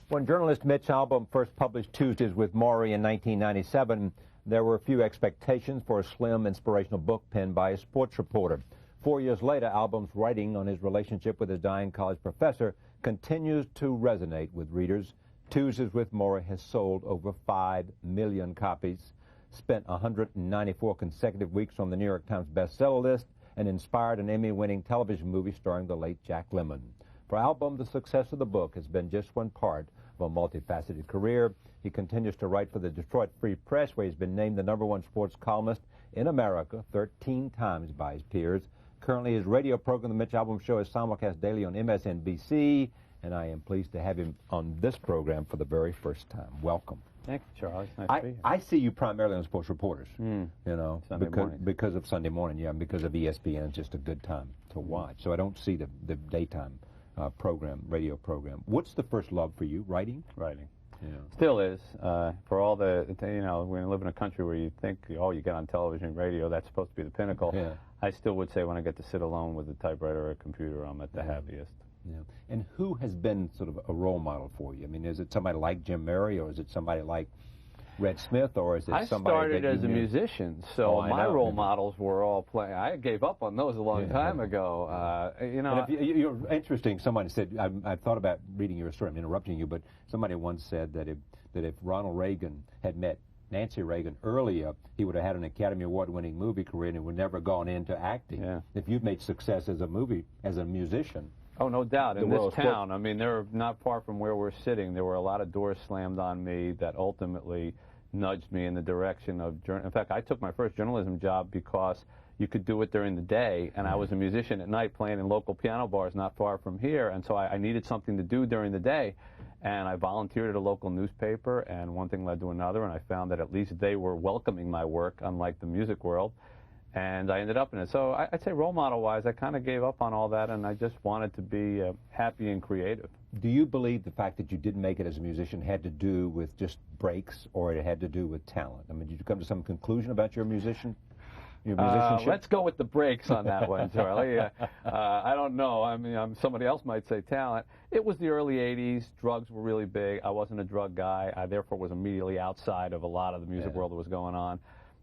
When journalist Mitch Albom first published Tuesdays with Morrie in 1997, there were few expectations for a slim, inspirational book penned by a sports reporter. 4 years later, Albom's writing on his relationship with his dying college professor continues to resonate with readers. Tuesdays with Morrie has sold over 5 million copies, spent 194 consecutive weeks on the New York Times bestseller list, and inspired an Emmy-winning television movie starring the late Jack Lemmon. For Albom, the success of the book has been just one part of a multifaceted career. He continues to write for the Detroit Free Press, where he's been named the #1 sports columnist in America 13 times by his peers. Currently, his radio program, The Mitch Albom Show, is simulcast daily on MSNBC, and I am pleased to have him on this program for the very first time. Welcome. Thank you, Charlie. It's nice to be here. I see you primarily on Sports Reporters, you know, Sunday because of Sunday morning, yeah, and because of ESPN. It's just a good time to watch. So I don't see the daytime radio program. What's the first love for you? Writing? Writing. Yeah. Still is. For all the, you know, we live in a country where you think, oh, you get on television and radio, that's supposed to be the pinnacle. Yeah. I still would say when I get to sit alone with a typewriter or a computer, I'm at the happiest. Yeah. And who has been sort of a role model for you? I mean, is it somebody like Jim Morrie, or is it somebody like Red Smith, or is it somebody I started that as a musician, so my role models were all playing. I gave up on those a long time ago. You know, you're interesting. Somebody said, I thought about reading your story. I'm interrupting you, but somebody once said that if Ronald Reagan had met Nancy Reagan earlier, he would have had an Academy Award-winning movie career and would never gone into acting. Yeah. If you've made success as a musician. Oh, no doubt. In this town, I mean, they're not far from where we're sitting. There were a lot of doors slammed on me that ultimately nudged me in the direction of in fact, I took my first journalism job because you could do it during the day, and I was a musician at night playing in local piano bars not far from here, and so I needed something to do during the day, and I volunteered at a local newspaper, and one thing led to another, and I found that at least they were welcoming my work, unlike the music world, and I ended up in it. So I'd say role model-wise, I kind of gave up on all that, and I just wanted to be happy and creative. Do you believe the fact that you didn't make it as a musician had to do with just breaks, or it had to do with talent? I mean, did you come to some conclusion about your musicianship? Let's go with the breaks on that one, Charlie. I don't know. I mean, somebody else might say talent. It was the early 80s. Drugs were really big. I wasn't a drug guy. I therefore was immediately outside of a lot of the music world that was going on.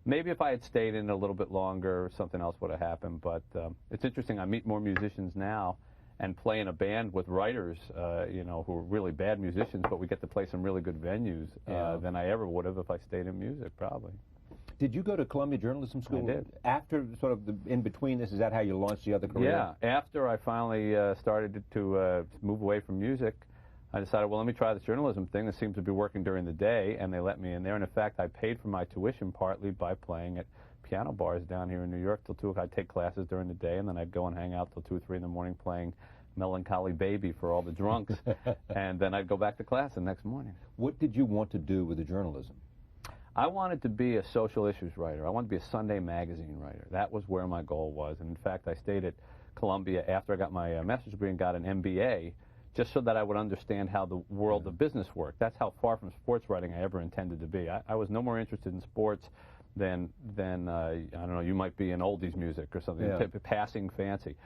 Maybe if I had stayed in it a little bit longer, something else would have happened. But it's interesting. I meet more musicians now and play in a band with writers, you know, who are really bad musicians, but we get to play some really good venues than I ever would have if I stayed in music, probably. Did you go to Columbia Journalism School? I did. After sort of in between this, is that how you launched the other career? Yeah. After I finally started to move away from music, I decided, well, let me try this journalism thing. This seems to be working during the day, and they let me in there. And in fact, I paid for my tuition partly by playing at piano bars down here in New York till 2 o'clock. I'd take classes during the day, and then I'd go and hang out till 2 or 3 in the morning playing Melancholy Baby for all the drunks, and then I'd go back to class the next morning. What did you want to do with the journalism? I wanted to be a social issues writer. I wanted to be a Sunday magazine writer. That was where my goal was. And in fact, I stayed at Columbia after I got my master's degree and got an MBA, just so that I would understand how the world of business worked. That's how far from sports writing I ever intended to be. I was no more interested in sports than I don't know, you might be in oldies music or something, passing fancy.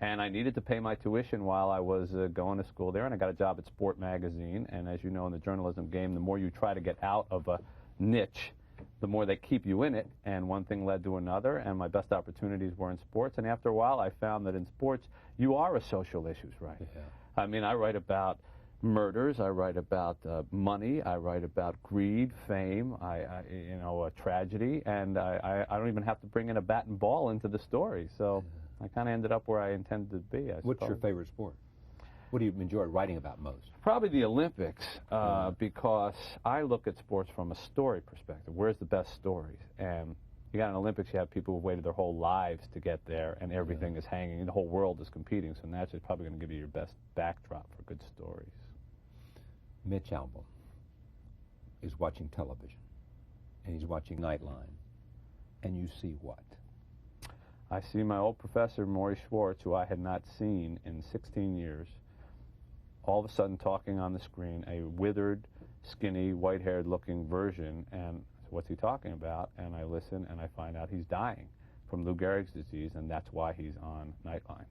And I needed to pay my tuition while I was going to school there, and I got a job at Sport Magazine. And as you know, in the journalism game, the more you try to get out of a niche, the more they keep you in it, and one thing led to another, and my best opportunities were in sports. And after a while, I found that in sports, you are a social issues writer. Yeah. I mean, I write about murders, I write about money, I write about greed, fame, you know, tragedy, and I don't even have to bring in a bat and ball into the story. So I kind of ended up where I intended to be, I suppose. What's your favorite sport? What do you enjoy writing about most? Probably the Olympics, because I look at sports from a story perspective. Where's the best stories? And you got an Olympics, you have people who've waited their whole lives to get there, and everything is hanging, the whole world is competing, so naturally it's probably going to give you your best backdrop for good stories. Mitch Albom is watching television, and he's watching Nightline, and you see what? I see my old professor, Morrie, who I had not seen in 16 years, all of a sudden talking on the screen, a withered, skinny, white-haired looking version, and what's he talking about? And I listen, and I find out he's dying from Lou Gehrig's disease, and that's why he's on Nightline.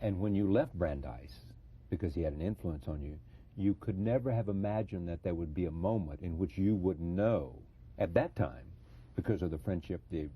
And when you left Brandeis, because he had an influence on you, you could never have imagined that there would be a moment in which you would know at that time, because of the friendship, the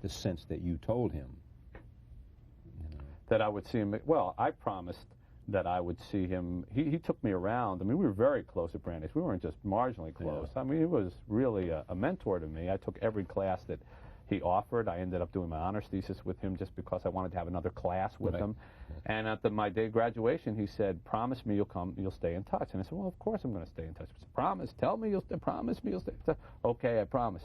sense that you told him. You know. That I would see him. Well, I promised that I would see him. He took me around. I mean, we were very close at Brandeis. We weren't just marginally close. Yeah. I mean, he was really a mentor to me. I took every class that he offered. I ended up doing my honors thesis with him just because I wanted to have another class with him. Yeah. And at my day of graduation, he said, "Promise me you'll stay in touch." And I said, "Well, of course I'm going to stay in touch." He said, "Promise, tell me promise me you'll stay in touch." Okay, I promise.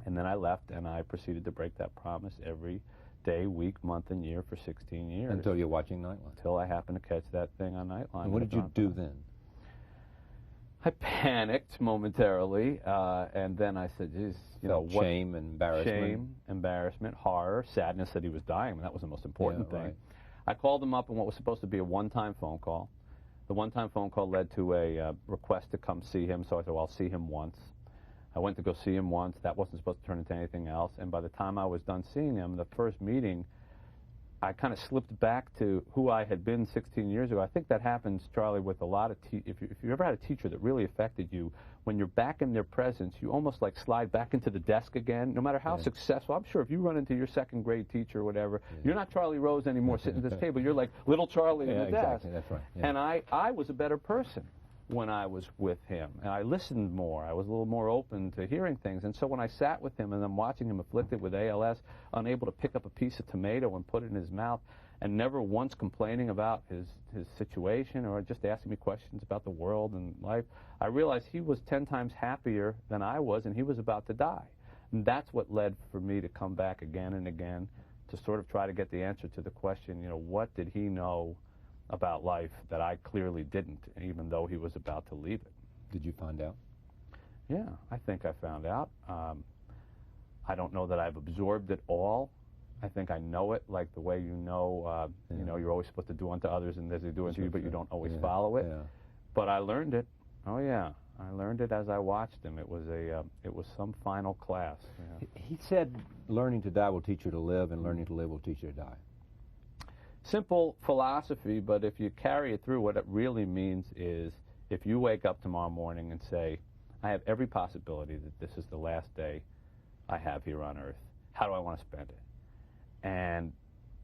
And then I left, and I proceeded to break that promise every day, week, month, and year for 16 years. Until you're watching Nightline. Until I happened to catch that thing on Nightline. And what did you do then? I panicked momentarily, and then I said, geez, you know, what? Shame, embarrassment. Shame, embarrassment, horror, sadness that he was dying. That was the most important thing. Right. I called him up on what was supposed to be a one-time phone call. The one-time phone call led to a request to come see him, so I said, well, I'll see him once. I went to go see him once. That wasn't supposed to turn into anything else. And by the time I was done seeing him, the first meeting, I kind of slipped back to who I had been 16 years ago. I think that happens, Charlie, with a lot of if you ever had a teacher that really affected you, when you're back in their presence, you almost like slide back into the desk again, no matter how successful. I'm sure if you run into your second grade teacher or whatever, you're not Charlie Rose anymore sitting at this table. You're like little Charlie at the desk. Exactly, that's right. Yeah. And I was a better person when I was with him, and I listened more. I was a little more open to hearing things. And so when I sat with him and I'm watching him afflicted with ALS, unable to pick up a piece of tomato and put it in his mouth, and never once complaining about his situation or just asking me questions about the world and life, I realized he was 10 times happier than I was, and he was about to die. And that's what led for me to come back again and again to sort of try to get the answer to the question, you know, what did he know about life that I clearly didn't, even though he was about to leave it. Did you find out? Yeah, I think I found out. I don't know that I've absorbed it all. I think I know it, like the way you know, you're always supposed to do unto others and as they do unto you, but you don't always follow it. Yeah. But I learned it. Oh yeah, I learned it as I watched him. It was some final class. Yeah. He said, "Learning to die will teach you to live, and learning to live will teach you to die." Simple philosophy, but if you carry it through, what it really means is if you wake up tomorrow morning and say, I have every possibility that this is the last day I have here on earth, how do I want to spend it? And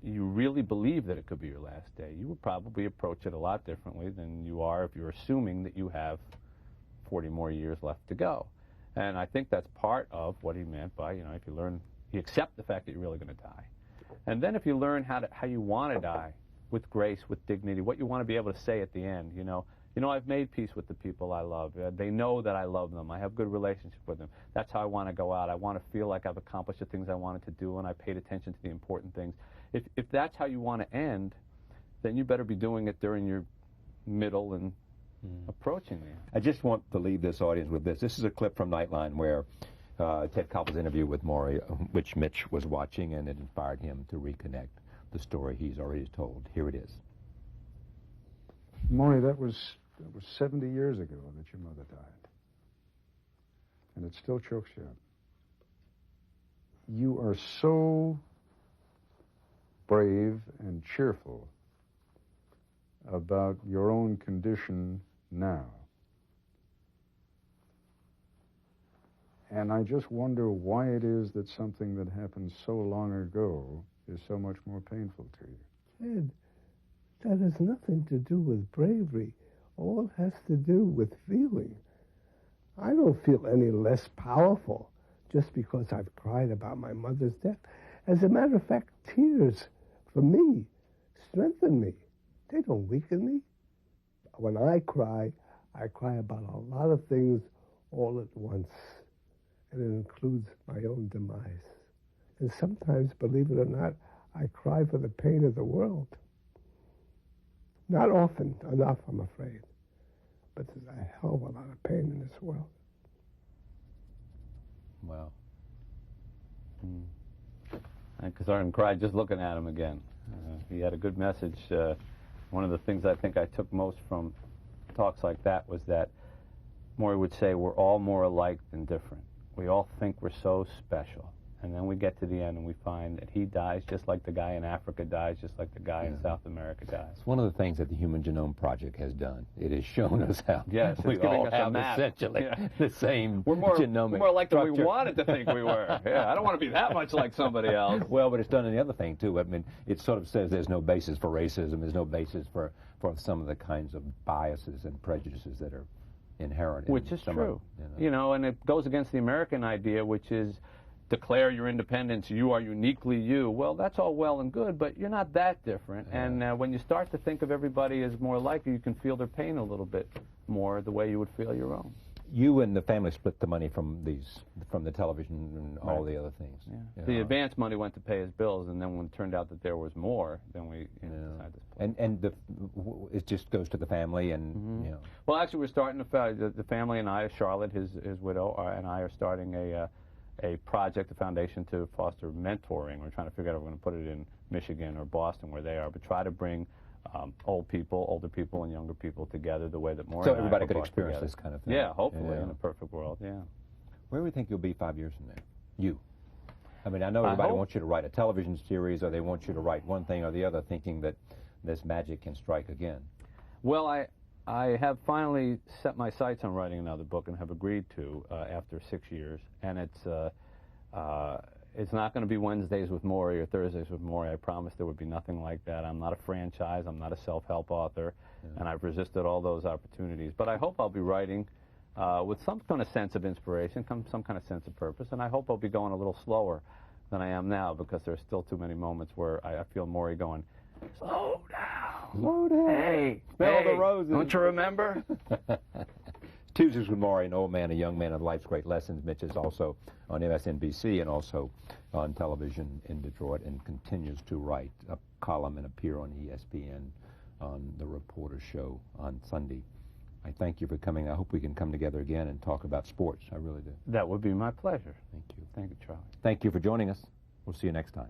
you really believe that it could be your last day, you would probably approach it a lot differently than you are if you're assuming that you have 40 more years left to go. And I think that's part of what he meant by, you know, if you accept the fact that you're really going to die. And then if you learn how you want to die, with grace, with dignity, what you want to be able to say at the end, you know, I've made peace with the people I love. They know that I love them. I have good relationship with them. That's how I want to go out. I want to feel like I've accomplished the things I wanted to do, and I paid attention to the important things. If that's how you want to end, then you better be doing it during your middle and approaching the end. I just want to leave this audience with this. This is a clip from Nightline where Ted Koppel's interview with Morrie, which Mitch was watching, and it inspired him to reconnect the story he's already told. Here it is. Morrie, that was 70 years ago that your mother died. And it still chokes you up. You are so brave and cheerful about your own condition now. And I just wonder why it is that something that happened so long ago is so much more painful to you. Ted, that has nothing to do with bravery. All it has to do with feeling. I don't feel any less powerful just because I've cried about my mother's death. As a matter of fact, tears, for me, strengthen me. They don't weaken me. When I cry about a lot of things all at once. And it includes my own demise. And sometimes, believe it or not, I cry for the pain of the world. Not often enough, I'm afraid. But there's a hell of a lot of pain in this world. Wow. I started to cry just looking at him again. He had a good message. One of the things I think I took most from talks like that was that Morrie would say, we're all more alike than different. We all think we're so special. And then we get to the end and we find that he dies just like the guy in Africa dies, just like the guy in South America dies. It's one of the things that the Human Genome Project has done. It has shown us how we giving all us a have map. essentially the same genomic We're more like structure. we wanted to think we were. Yeah, I don't want to be that much like somebody else. Well, but it's done in the other thing, too. I mean, it sort of says there's no basis for racism. There's no basis for some of the kinds of biases and prejudices that are inherent in Which is some true. of, You know, and it goes against the American idea, which is declare your independence, you are uniquely you. Well, that's all well and good, but you're not that different. And when you start to think of everybody as more like you can feel their pain a little bit more the way you would feel your own. You and the family split the money from the television and all the other things. Yeah. The advance money went to pay his bills, and then when it turned out that there was more, then we decided to split. And it just goes to the family, and you know. Well, actually, we're starting the family and I, Charlotte, his widow, and I are starting a project, a foundation to foster mentoring. We're trying to figure out if we're going to put it in Michigan or Boston, where they are, but try to bring older people, and younger people together the way that Morrie So and I everybody were could brought experience together. this kind of thing. Yeah, hopefully, in a perfect world, yeah. Where do you think you'll be 5 years from now? You. I mean, I know everybody wants you to write a television series, or they want you to write one thing or the other, thinking that this magic can strike again. Well, I have finally set my sights on writing another book and have agreed to after 6 years, and it's not going to be Wednesdays with Morrie or Thursdays with Morrie. I promised there would be nothing like that. I'm not a franchise. I'm not a self-help author, and I've resisted all those opportunities. But I hope I'll be writing with some kind of sense of inspiration, some kind of sense of purpose, and I hope I'll be going a little slower than I am now, because there's still too many moments where I feel Morrie going, slow down. Slow down. Hey, smell the roses. Don't you remember? Tuesdays with Morrie, an old man, a young man of life's great lessons. Mitch is also on MSNBC and also on television in Detroit, and continues to write a column and appear on ESPN on the Reporter Show on Sunday. I thank you for coming. I hope we can come together again and talk about sports. I really do. That would be my pleasure. Thank you. Thank you, Charlie. Thank you for joining us. We'll see you next time.